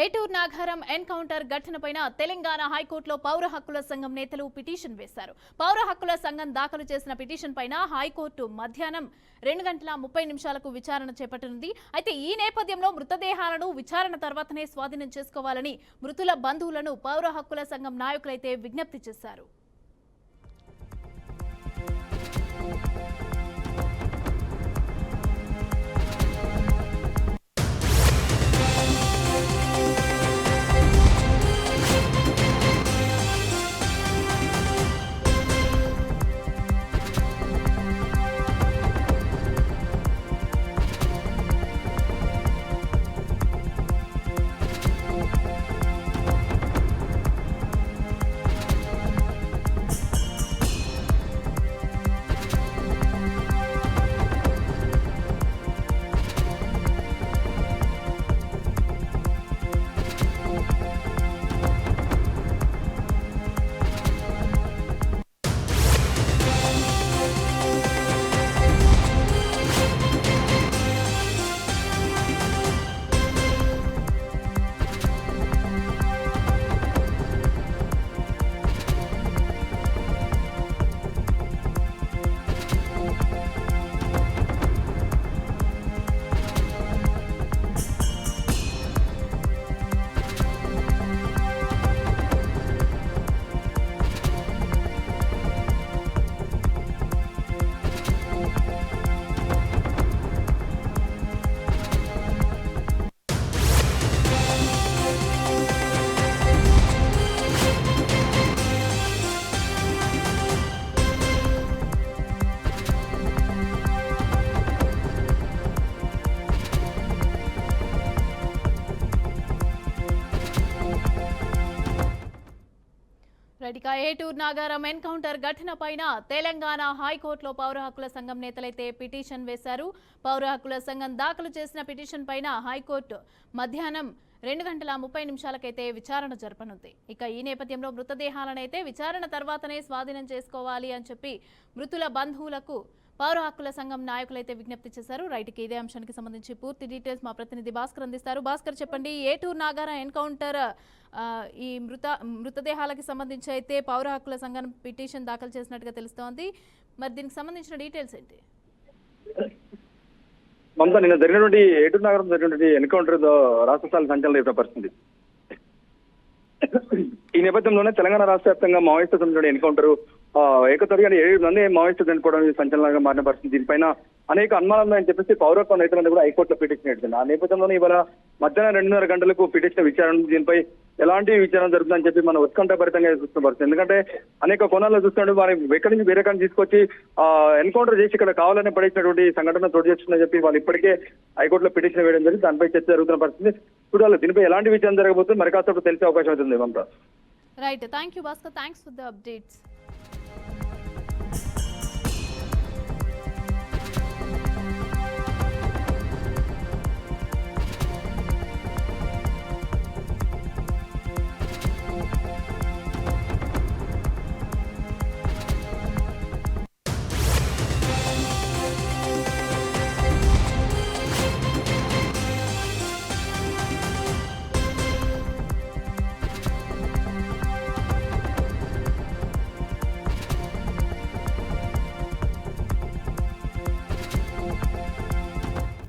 ఏటూరు Nagaram encounter ఘటనపైన Telangana హైకోర్టులో పౌర హక్కుల సంఘం నేతలు పిటిషన్ వేశారు. పౌర హక్కుల సంఘం దాఖలు చేసిన పిటిషన్ పైన హైకోర్టు మధ్యాహ్నం 2:30 విచారణ చేపట్టనుంది. అయితే ఈ నేపథ్యంలో మృతదేహాలను విచారణ తర్వాతనే స్వాధీనం చేసుకోవాలని మృతుల బంధువులను పౌర హక్కుల సంఘం నాయకులైతే విజ్ఞప్తి చేశారు. ఏటూరు నాగారం ఎన్కౌంటర్ ఘటనపైన తెలంగాణ హైకోర్టులో పౌర హక్కుల సంఘం నేతలైతే పిటిషన్ వేశారు. పౌర హక్కుల సంఘం దాఖలు చేసిన పిటిషన్ పైన హైకోర్టు మధ్యాహ్నం 2:30 విచారణ జరపనుంది. ఇక ఈ నేపథ్యంలో మృతదేహాలనైతే విచారణ తర్వాతనే స్వాధీనం చేసుకోవాలి అని చెప్పి మృతుల బంధువులకు పౌర హక్కుల సంఘం నాయకులైతే విజ్ఞప్తి చేశారు. రైట్కి ఇదే అంశానికి సంబంధించి పూర్తి డీటెయిల్స్ మా ప్రతినిధి భాస్కర్ అందిస్తారు. భాస్కర్, చెప్పండి, ఏటూరు నాగారం ఎన్కౌంటర్ ఈ మృతదేహాలకు సంబంధించి అయితే పౌర హక్కుల సంఘం పిటిషన్ దాఖలు చేసినట్టుగా తెలుస్తోంది. మరి దీనికి సంబంధించిన డీటెయిల్స్ ఏంటి? మమతా, నిన్న జరిగినటువంటి ఏటూరు నగరం జరిగినటువంటి ఎన్కౌంటర్ రాష్ట్ర స్థాయి సంచలనం రేపిన పరిస్థితి. ఈ నేపథ్యంలోనే తెలంగాణ రాష్ట్ర వ్యాప్తంగా మావోయిస్టు సంబంధించిన ఎన్కౌంటర్ ఏకతరిగా 7 మంది మావోయిస్టు చనిపోవడం సంచలనంగా మారిన పరిస్థితి. దీనిపైన అనేక అనుమానాలు ఉన్నాయని చెప్పేసి పౌరత్వ నేతలందరూ కూడా హైకోర్టులో పిటిషన్ వేసింది. ఆ నేపథ్యంలోనే ఇవాళ మధ్యాహ్నం 2:30 గంటలకు పిటిషన్ విచారణ, దీనిపై ఎలాంటి విచారణ జరుగుతుందని చెప్పి మనం ఉత్కంఠభరితంగా చూస్తున్న పరిస్థితి. ఎందుకంటే అనేక కోణాల్లో చూస్తున్నాడు, వారి ఎక్కడి నుంచి వేరే కానీ తీసుకొచ్చి ఎన్కౌంటర్ చేసి ఇక్కడ కావాలని పడేసినటువంటి సంఘటన చోటు చేస్తుందని చెప్పి వాళ్ళు ఇప్పటికే హైకోర్టులో పిటిషన్ వేయడం జరిగింది. దానిపై చర్చ జరుగుతున్న పరిస్థితి. చూడాలి దీనిపై ఎలాంటి విచారణ జరగబోతుంది, మరి కాసేపు తెలిసే అవకాశం అవుతుంది. Mamata, right, thank you Bhaskar, thanks for the updates.